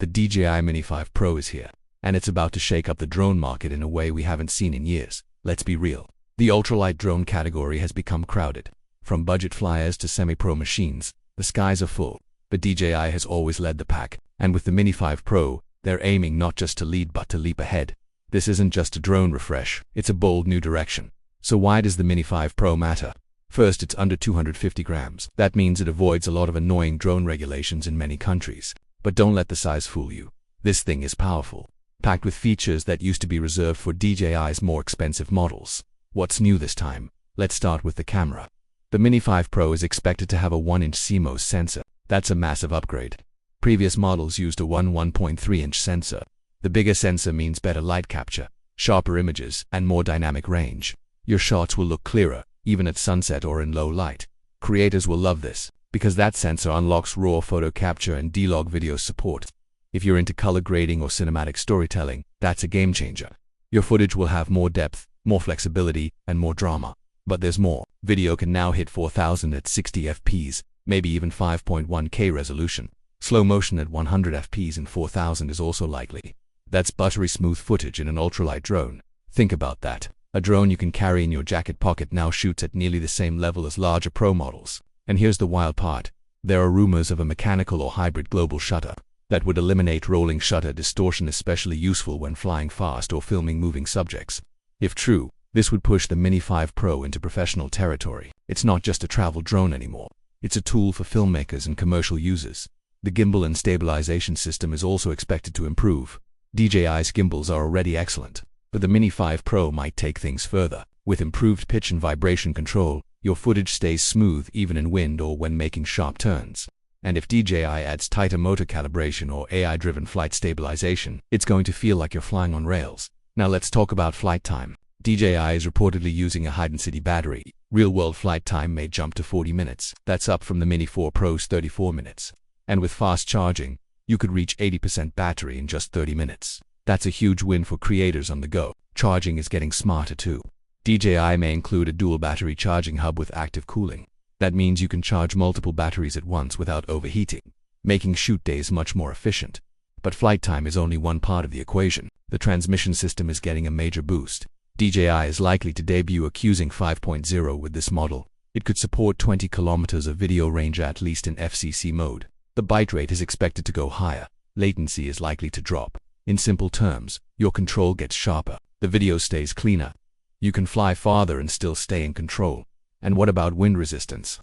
The DJI Mini 5 Pro is here, and it's about to shake up the drone market in a way we haven't seen in years. Let's be real. The ultralight drone category has become crowded. From budget flyers to semi-pro machines, the skies are full. But DJI has always led the pack, and with the Mini 5 Pro, they're aiming not just to lead but to leap ahead. This isn't just a drone refresh, it's a bold new direction. So why does the Mini 5 Pro matter? First, it's under 250 grams. That means it avoids a lot of annoying drone regulations in many countries. But don't let the size fool you. This thing is powerful, packed with features that used to be reserved for DJI's more expensive models. What's new this time? Let's start with the camera. The Mini 5 Pro is expected to have a 1-inch CMOS sensor. That's a massive upgrade. Previous models used a 1.3-inch sensor. The bigger sensor means better light capture, sharper images, and more dynamic range. Your shots will look clearer, even at sunset or in low light. Creators will love this, because that sensor unlocks raw photo capture and D-Log video support. If you're into color grading or cinematic storytelling, that's a game changer. Your footage will have more depth, more flexibility, and more drama. But there's more. Video can now hit 4000 at 60 fps, maybe even 5.1K resolution. Slow motion at 100 fps in 4000 is also likely. That's buttery smooth footage in an ultralight drone. Think about that. A drone you can carry in your jacket pocket now shoots at nearly the same level as larger pro models. And here's the wild part. There are rumors of a mechanical or hybrid global shutter that would eliminate rolling shutter distortion, especially useful when flying fast or filming moving subjects. If true, this would push the Mini 5 Pro into professional territory. It's not just a travel drone anymore. It's a tool for filmmakers and commercial users. The gimbal and stabilization system is also expected to improve. DJI's gimbals are already excellent, but the Mini 5 Pro might take things further. With improved pitch and vibration control, your footage stays smooth even in wind or when making sharp turns. And if DJI adds tighter motor calibration or AI-driven flight stabilization, it's going to feel like you're flying on rails. Now let's talk about flight time. DJI is reportedly using a high-density battery. Real-world flight time may jump to 40 minutes. That's up from the Mini 4 Pro's 34 minutes. And with fast charging, you could reach 80% battery in just 30 minutes. That's a huge win for creators on the go. Charging is getting smarter too. DJI may include a dual battery charging hub with active cooling. That means you can charge multiple batteries at once without overheating, making shoot days much more efficient. But flight time is only one part of the equation. The transmission system is getting a major boost. DJI is likely to debut a Q-Sync 5.0 with this model. It could support 20 kilometers of video range at least in FCC mode. The bitrate is expected to go higher. Latency is likely to drop. In simple terms, your control gets sharper. The video stays cleaner. You can fly farther and still stay in control. And what about wind resistance?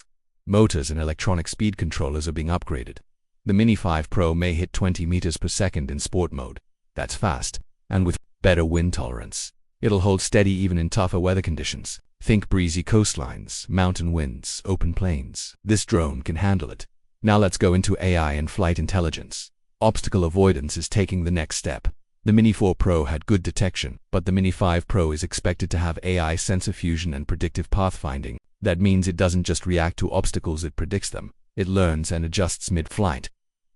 Motors and electronic speed controllers are being upgraded. The Mini 5 Pro may hit 20 meters per second in sport mode. That's fast. And with better wind tolerance, it'll hold steady even in tougher weather conditions. Think breezy coastlines, mountain winds, open plains. This drone can handle it. Now let's go into AI and flight intelligence. Obstacle avoidance is taking the next step. The Mini 4 Pro had good detection, but the Mini 5 Pro is expected to have AI sensor fusion and predictive pathfinding. That means it doesn't just react to obstacles, it predicts them. It learns and adjusts mid-flight.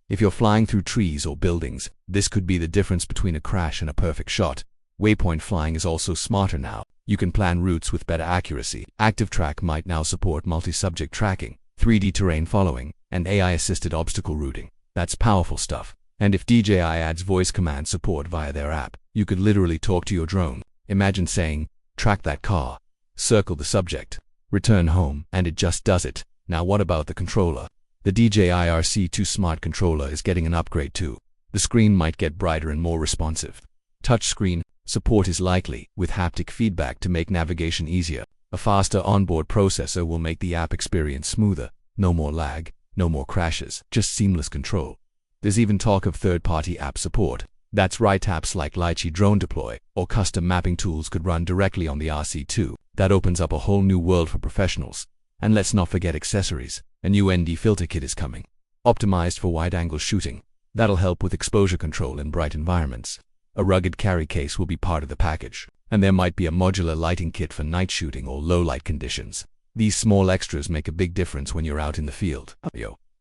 If you're flying through trees or buildings, this could be the difference between a crash and a perfect shot. Waypoint flying is also smarter now. You can plan routes with better accuracy. Active Track might now support multi-subject tracking, 3D terrain following, and AI-assisted obstacle routing. That's powerful stuff. And if DJI adds voice command support via their app, you could literally talk to your drone. Imagine saying, "Track that car, circle the subject, return home," and it just does it. Now what about the controller? The DJI RC2 Smart Controller is getting an upgrade too. The screen might get brighter and more responsive. Touchscreen support is likely, with haptic feedback to make navigation easier. A faster onboard processor will make the app experience smoother. No more lag, no more crashes, just seamless control. There's even talk of third-party app support. That's right, apps like Lychee Drone Deploy or custom mapping tools could run directly on the RC2. That opens up a whole new world for professionals. And let's not forget accessories. A new ND filter kit is coming, optimized for wide-angle shooting. That'll help with exposure control in bright environments. A rugged carry case will be part of the package, and there might be a modular lighting kit for night shooting or low-light conditions. These small extras make a big difference when you're out in the field.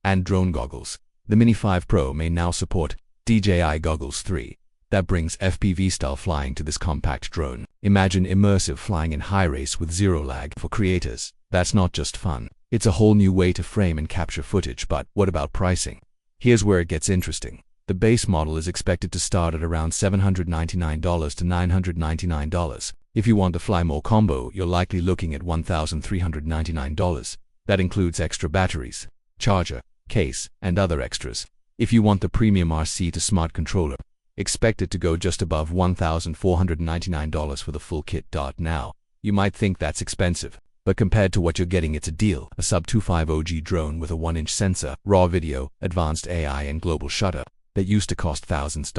And drone goggles. The Mini 5 Pro may now support DJI Goggles 3. That brings FPV-style flying to this compact drone. Imagine immersive flying in high res with zero lag. For creators, that's not just fun. It's a whole new way to frame and capture footage. But what about pricing? Here's where it gets interesting. The base model is expected to start at around $799 to $999. If you want to fly more combo, you're likely looking at $1,399. That includes extra batteries, charger, case, and other extras. If you want the premium RC to smart controller, expect it to go just above $1,499 for the full kit. Now, you might think that's expensive, but compared to what you're getting, it's a deal. A sub-25 OG drone with a 1-inch sensor, raw video, advanced AI, and global shutter that used to cost thousands.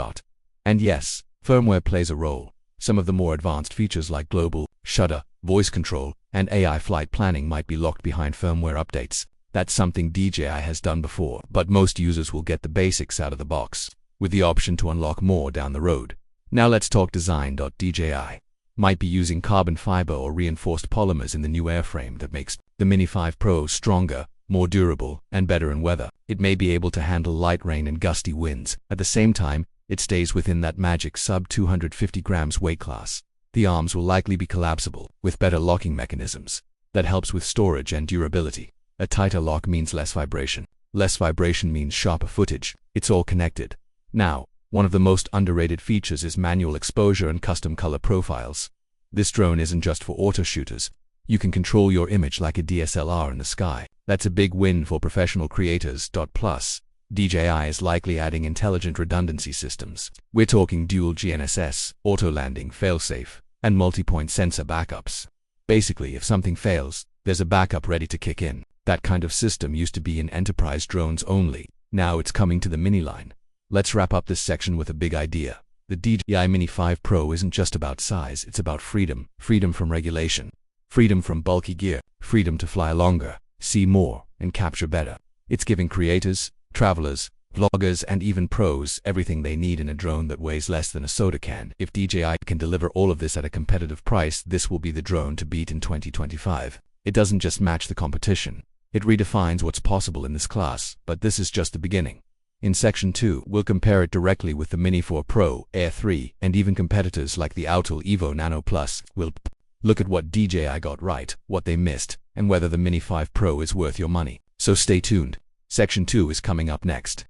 And yes, firmware plays a role. Some of the more advanced features like global shutter, voice control, and AI flight planning might be locked behind firmware updates. That's something DJI has done before, but most users will get the basics out of the box, with the option to unlock more down the road. Now let's talk design. DJI might be using carbon fiber or reinforced polymers in the new airframe that makes the Mini 5 Pro stronger, more durable, and better in weather. It may be able to handle light rain and gusty winds. At the same time, it stays within that magic sub-250 grams weight class. The arms will likely be collapsible, with better locking mechanisms. That helps with storage and durability. A tighter lock means less vibration. Less vibration means sharper footage. It's all connected. Now, one of the most underrated features is manual exposure and custom color profiles. This drone isn't just for auto shooters. You can control your image like a DSLR in the sky. That's a big win for professional creators. Plus, DJI is likely adding intelligent redundancy systems. We're talking dual GNSS, auto landing, failsafe, and multi-point sensor backups. Basically, if something fails, there's a backup ready to kick in. That kind of system used to be in enterprise drones only. Now it's coming to the Mini line. Let's wrap up this section with a big idea. The DJI Mini 5 Pro isn't just about size, it's about freedom. Freedom from regulation. Freedom from bulky gear. Freedom to fly longer, see more, and capture better. It's giving creators, travelers, vloggers, and even pros everything they need in a drone that weighs less than a soda can. If DJI can deliver all of this at a competitive price, this will be the drone to beat in 2025. It doesn't just match the competition. It redefines what's possible in this class, but this is just the beginning. In Section 2, we'll compare it directly with the Mini 4 Pro, Air 3, and even competitors like the Autel Evo Nano Plus. We'll look at what DJI got right, what they missed, and whether the Mini 5 Pro is worth your money. So stay tuned. Section 2 is coming up next.